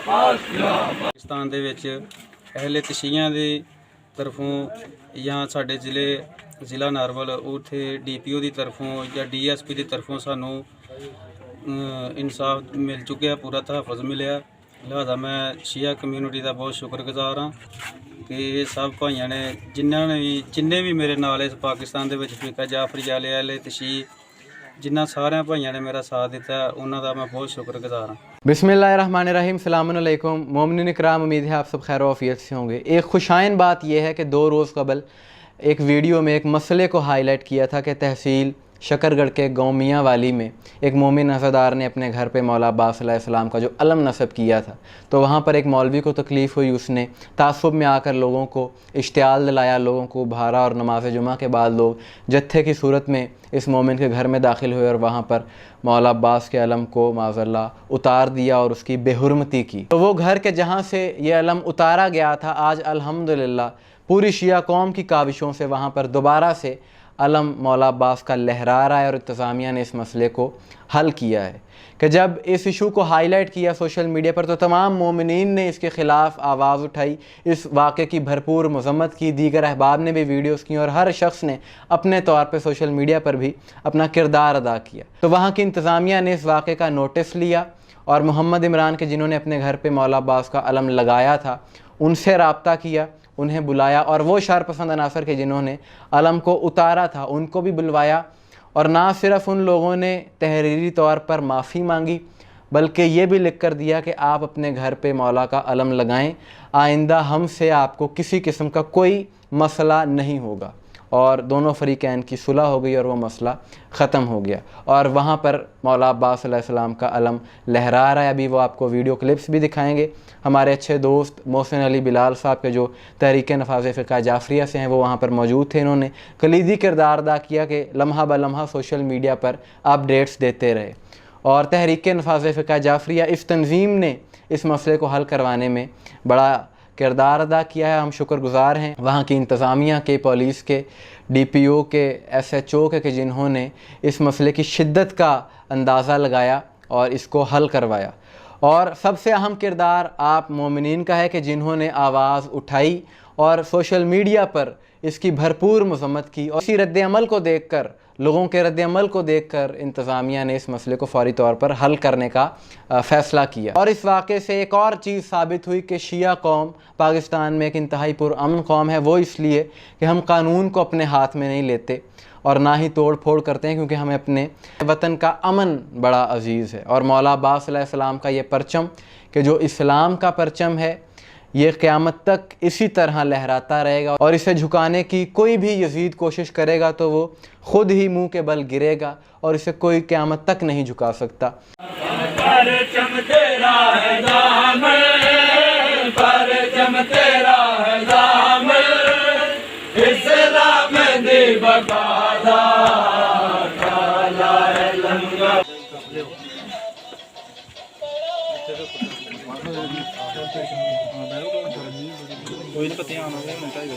ਪਾਕਿਸਤਾਨ ਦੇ ਵਿੱਚ ਅਹਿਲੇ ਤਸ਼ੀਆਂ ਦੀ ਤਰਫੋਂ ਜਾਂ ਸਾਡੇ ਜ਼ਿਲ੍ਹਾ ਨਾਰਵਲ ਉੱਥੇ ਡੀਪੀਓ ਦੀ ਤਰਫੋਂ ਜਾਂ ਡੀਐਸਪੀ ਦੀ ਤਰਫੋਂ ਸਾਨੂੰ ਇਨਸਾਫ ਮਿਲ ਚੁੱਕਿਆ, ਪੂਰਾ ਤਹਫੁਜ਼ ਮਿਲਿਆ। ਲਿਹਾਜ਼ਾ ਮੈਂ ਸ਼ੀਆ ਕਮਿਊਨਿਟੀ ਦਾ ਬਹੁਤ ਸ਼ੁਕਰਗੁਜ਼ਾਰ ਹਾਂ ਕਿ ਇਹ ਸਭ ਭਾਈਆਂ ਨੇ ਜਿੰਨੇ ਵੀ ਮੇਰੇ ਨਾਲ ਇਸ ਪਾਕਿਸਤਾਨ ਦੇ ਵਿੱਚ ਫਰੀਕਾ ਜਾਫਰੀ ਵਾਲੇ ਅਹਿਲੇ ਤਸ਼ੀ जिन्ना सारे भाइयों ने मेरा साथ दिता उन्होंने मैं बहुत शुक्रगुजार हाँ। बिस्मिल्लाहिर्रहमानिर्रहीम, सलामुअलैकुम मोमिनीन इकराम, उम्मीद है आप सब खैर वाफियत से होंगे। एक खुशाइन बात यह है कि 2 रोज़ कबल एक वीडियो में एक मसले को हाईलाइट किया था कि तहसील शकरगढ़ के गाँव मियाँ वाली में एक मोमिन अज़ादार ने अपने घर पे मौला अब्बास अलैहिस्सलाम का जो अलम नस्ब किया था, तो वहाँ पर एक मौलवी को तकलीफ़ हुई। उसने तासुब में आकर लोगों को इश्तियाल दिलाया, लोगों को उभारा और नमाज जुमा के बाद लोग जत्थे की सूरत में इस मोमिन के घर में दाखिल हुए और वहाँ पर मौला अब्बास के अलम को माज़अल्लाह उतार दिया और उसकी बेहुरमती की। तो वो घर के जहाँ से ये अलम उतारा गया था, आज अल्हम्दुलिल्लाह पूरी शिया कौम की काविशों से वहाँ पर दोबारा से अलम मौला अब्बास का लहरा रहा है और इंतज़ामिया ने इस मसले को हल किया है कि जब इस इशू को हाईलाइट किया सोशल मीडिया पर तो तमाम मोमिनीन ने इसके ख़िलाफ़ आवाज़ उठाई, इस वाक़े की भरपूर मज़म्मत की। दीगर अहबाब ने भी वीडियोस की और हर शख्स ने अपने तौर पर सोशल मीडिया पर भी अपना किरदार अदा किया। तो वहाँ की इंतज़ामिया ने इस वाक़े का नोटिस लिया और मोहम्मद इमरान के जिन्होंने अपने घर पर मौला अब्बास का अलम लगाया था उनसे रब्ता किया, उन्हें बुलाया और वो शरपसंद अनासर के जिन्होंने अलम को उतारा था उनको भी बुलवाया। और ना सिर्फ़ उन लोगों ने तहरीरी तौर पर माफ़ी मांगी बल्कि ये भी लिख कर दिया कि आप अपने घर पे मौला का अलम लगाएं, आइंदा हमसे आपको किसी किस्म का कोई मसला नहीं होगा। और दोनों फ़रीक़ैन की सुलह हो गई और वो मसला ख़त्म हो गया और वहाँ पर मौला अब्बास अलैहिस्सलाम का अलम लहरा रहा है। अभी वो आपको वीडियो क्लिप्स भी दिखाएंगे। हमारे अच्छे दोस्त मोहसिन अली बिलाल साहब के जो तहरीक नफ़ाज़ फ़िक़्ह जाफ़रिया से हैं वो वहाँ पर मौजूद थे। इन्होंने कलीदी किरदार अदा किया कि लम्हा ब लम्हा सोशल मीडिया पर अपडेट्स देते रहे और तहरीक नफ़ाज़ फ़िक़्ह जाफ़रिया इस तंज़ीम ने इस मसले को हल करवाने में बड़ा किरदार अदा किया है। हम शुक्रगुज़ार हैं वहाँ की इंतज़ामिया के, पुलिस के, डीपीओ के, एसएचओ के जिन्होंने इस मसले की शिद्दत का अंदाज़ा लगाया और इसको हल करवाया। और सबसे अहम किरदार आप मोमिनीन का है कि जिन्होंने आवाज़ उठाई और सोशल मीडिया पर इसकी भरपूर मज़म्मत की और इसी रद्द-ए-अमल को देखकर, लोगों के रद्द-ए-अमल को देखकर इंतज़ामिया ने इस मसले को फ़ौरी तौर पर हल करने का फ़ैसला किया। और इस वाक़े से एक और चीज़ साबित हुई कि शिया कौम पाकिस्तान में एक इंतहाई पुरअमन कौम है, वो इसलिए कि हम कानून को अपने हाथ में नहीं लेते और ना ही तोड़ फोड़ करते हैं, क्योंकि हमें अपने वतन का अमन बड़ा अज़ीज़ है। और मौला अब्बास अलैहिस्सलाम का ये परचम कि जो इस्लाम का परचम है ये क़यामत तक इसी तरह लहराता रहेगा और इसे झुकाने की कोई भी यज़ीद कोशिश करेगा तो वो ख़ुद ही मुँह के बल गिरेगा और इसे कोई क़यामत तक नहीं झुका सकता। परचम तेरा है दामन, परचम तेरा है दामन, इस्लाम दी बकादा काला है लंगा। कोई नहीं पता